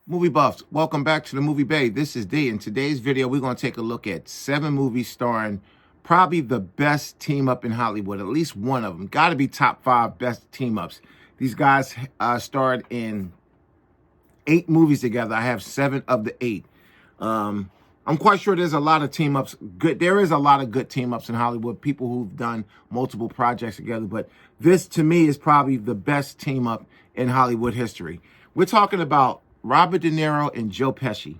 Movie buffs, welcome back to the Movie Bay. This is D. In today's video, we're going to take a look at 7 movies starring probably the best team up in Hollywood. At least one of them. Got to be top 5 best team ups. These guys starred in 8 movies together. I have 7 of the 8. I'm quite sure there's a lot of team ups. There is a lot of good team ups in Hollywood. People who've done multiple projects together. But this, to me, is probably the best team up in Hollywood history. We're talking about Robert De Niro and Joe Pesci.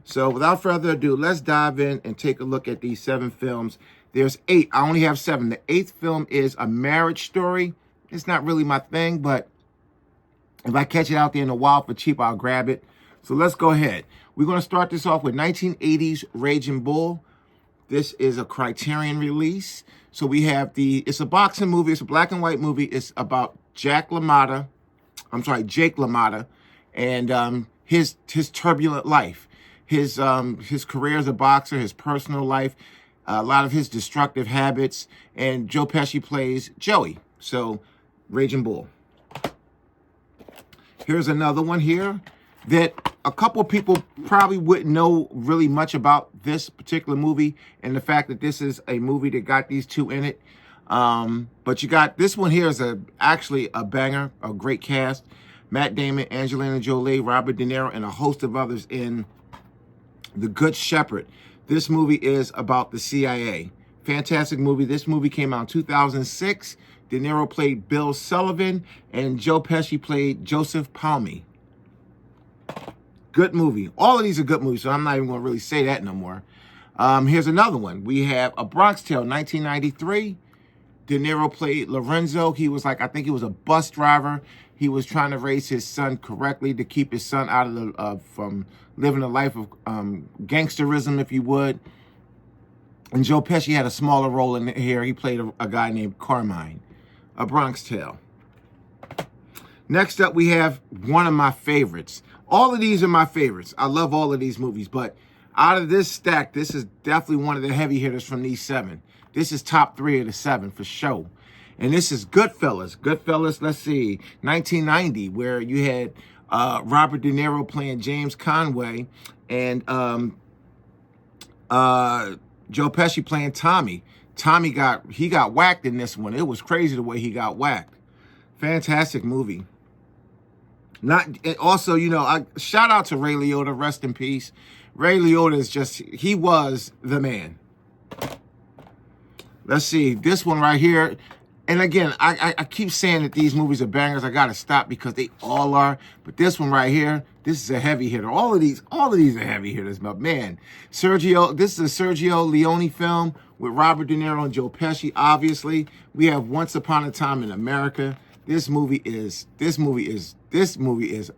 So without further ado, let's dive in and take a look at these 7 films. There's 8. I only have 7. The 8th film is A Marriage Story. It's not really my thing, but if I catch it out there in the wild for cheap, I'll grab it. So let's go ahead. We're going to start this off with 1980's Raging Bull. This is a Criterion release. So we have it's a boxing movie. It's a black and white movie. It's about Jake LaMotta, and his turbulent life, his career as a boxer, his personal life, a lot of his destructive habits, and Joe Pesci plays Joey. So, Raging Bull. Here's another one here that a couple people probably wouldn't know really much about this particular movie, and the fact that this is a movie that got these 2 in it. But you got this one here is actually a banger, a great cast. Matt Damon, Angelina Jolie, Robert De Niro, and a host of others in The Good Shepherd. This movie is about the CIA. Fantastic movie. This movie came out in 2006. De Niro played Bill Sullivan, and Joe Pesci played Joseph Palmy. Good movie. All of these are good movies, so I'm not even going to really say that no more. Here's another one. We have A Bronx Tale, 1993. De Niro played Lorenzo. He was I think he was a bus driver. He was trying to raise his son correctly to keep his son out of from living a life of gangsterism, if you would. And Joe Pesci had a smaller role in here. He played a guy named Carmine. A Bronx Tale. Next up, we have one of my favorites. All of these are my favorites. I love all of these movies, but out of this stack, this is definitely one of the heavy hitters from these 7. This is top 3 of the 7 for sure. And this is Goodfellas. Goodfellas, let's see, 1990, where you had Robert De Niro playing James Conway and Joe Pesci playing Tommy. Tommy got whacked in this one. It was crazy the way he got whacked. Fantastic movie. Also, shout out to Ray Liotta, rest in peace. Ray Liotta is he was the man. Let's see, this one right here. And again, I keep saying that these movies are bangers. I got to stop because they all are. But this one right here, this is a heavy hitter. All of these are heavy hitters, but man. This is a Sergio Leone film with Robert De Niro and Joe Pesci, obviously. We have Once Upon a Time in America. This movie is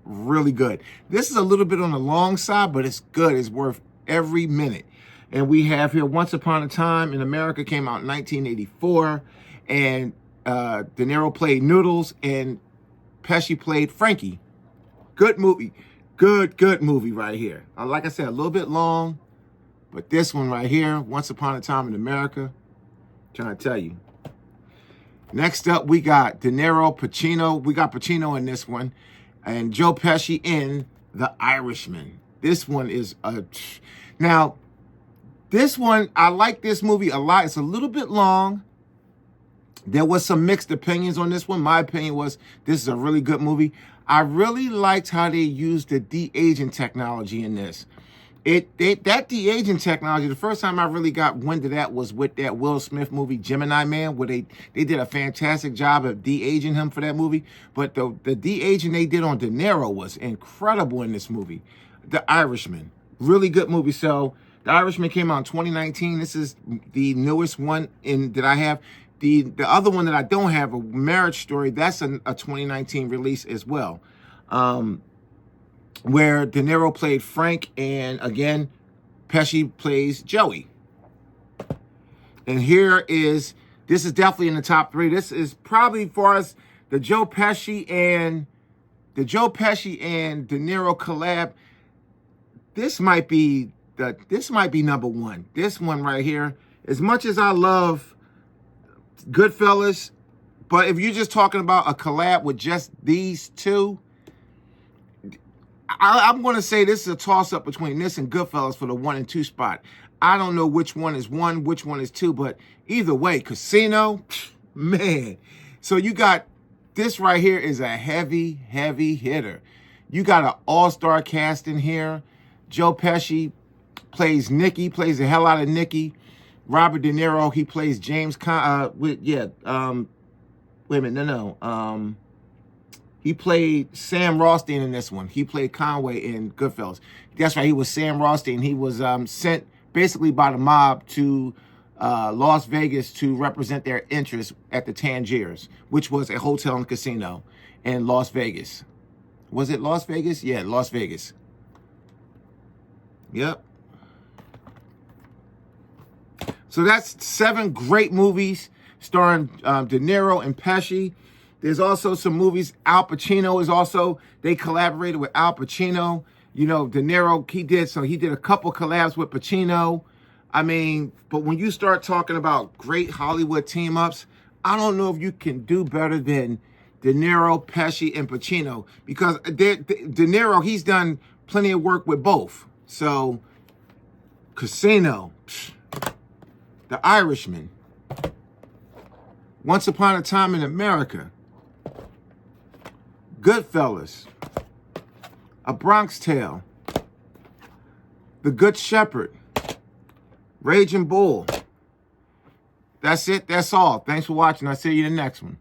really good. This is a little bit on the long side, but it's good. It's worth every minute. And we have here Once Upon a Time in America, came out in 1984. And De Niro played Noodles and Pesci played Frankie. Good movie. Good movie right here. Like I said, a little bit long, but this one right here, Once Upon a Time in America, I'm trying to tell you. Next up, we got De Niro, Pacino. We got Pacino in this one. And Joe Pesci in The Irishman. This one is Now, this one, I like this movie a lot. It's a little bit long. There was some mixed opinions on this one. My opinion was this is a really good movie. I really liked how they used the de-aging technology in this. That de-aging technology, the first time I really got wind of that was with that Will Smith movie, Gemini Man, where they did a fantastic job of de-aging him for that movie. But the de-aging they did on De Niro was incredible in this movie. The Irishman, really good movie. So The Irishman came out in 2019. This is the newest one that I have. The other one that I don't have, A Marriage Story, that's a 2019 release as well, where De Niro played Frank, and again, Pesci plays Joey. And this is definitely in the top 3. This is probably, for us, the Joe Pesci and De Niro collab. This might be number 1. This one right here, as much as I love Goodfellas, but if you're just talking about a collab with just these 2, I'm going to say this is a toss-up between this and Goodfellas for the 1 and 2 spot. I don't know which one is 1, which one is 2, but either way, Casino, man. So you got, this right here is a heavy, heavy hitter. You got an all-star cast in here. Joe Pesci plays Nicky, plays the hell out of Nicky. Robert De Niro, he plays James wait a minute, no. He played Sam Rothstein in this one. He played Conway in Goodfellas. That's right, he was Sam Rothstein. He was sent basically by the mob to Las Vegas to represent their interests at the Tangiers, which was a hotel and casino in Las Vegas. Was it Las Vegas? Yeah, Las Vegas. Yep. So that's 7 great movies starring De Niro and Pesci. There's also some movies. Al Pacino is also, they collaborated with Al Pacino. You know, De Niro, he did a couple collabs with Pacino. I mean, but when you start talking about great Hollywood team-ups, I don't know if you can do better than De Niro, Pesci, and Pacino. Because De Niro, he's done plenty of work with both. So, Casino, The Irishman, Once Upon a Time in America, Goodfellas, A Bronx Tale, The Good Shepherd, Raging Bull. That's it. That's all. Thanks for watching. I'll see you in the next one.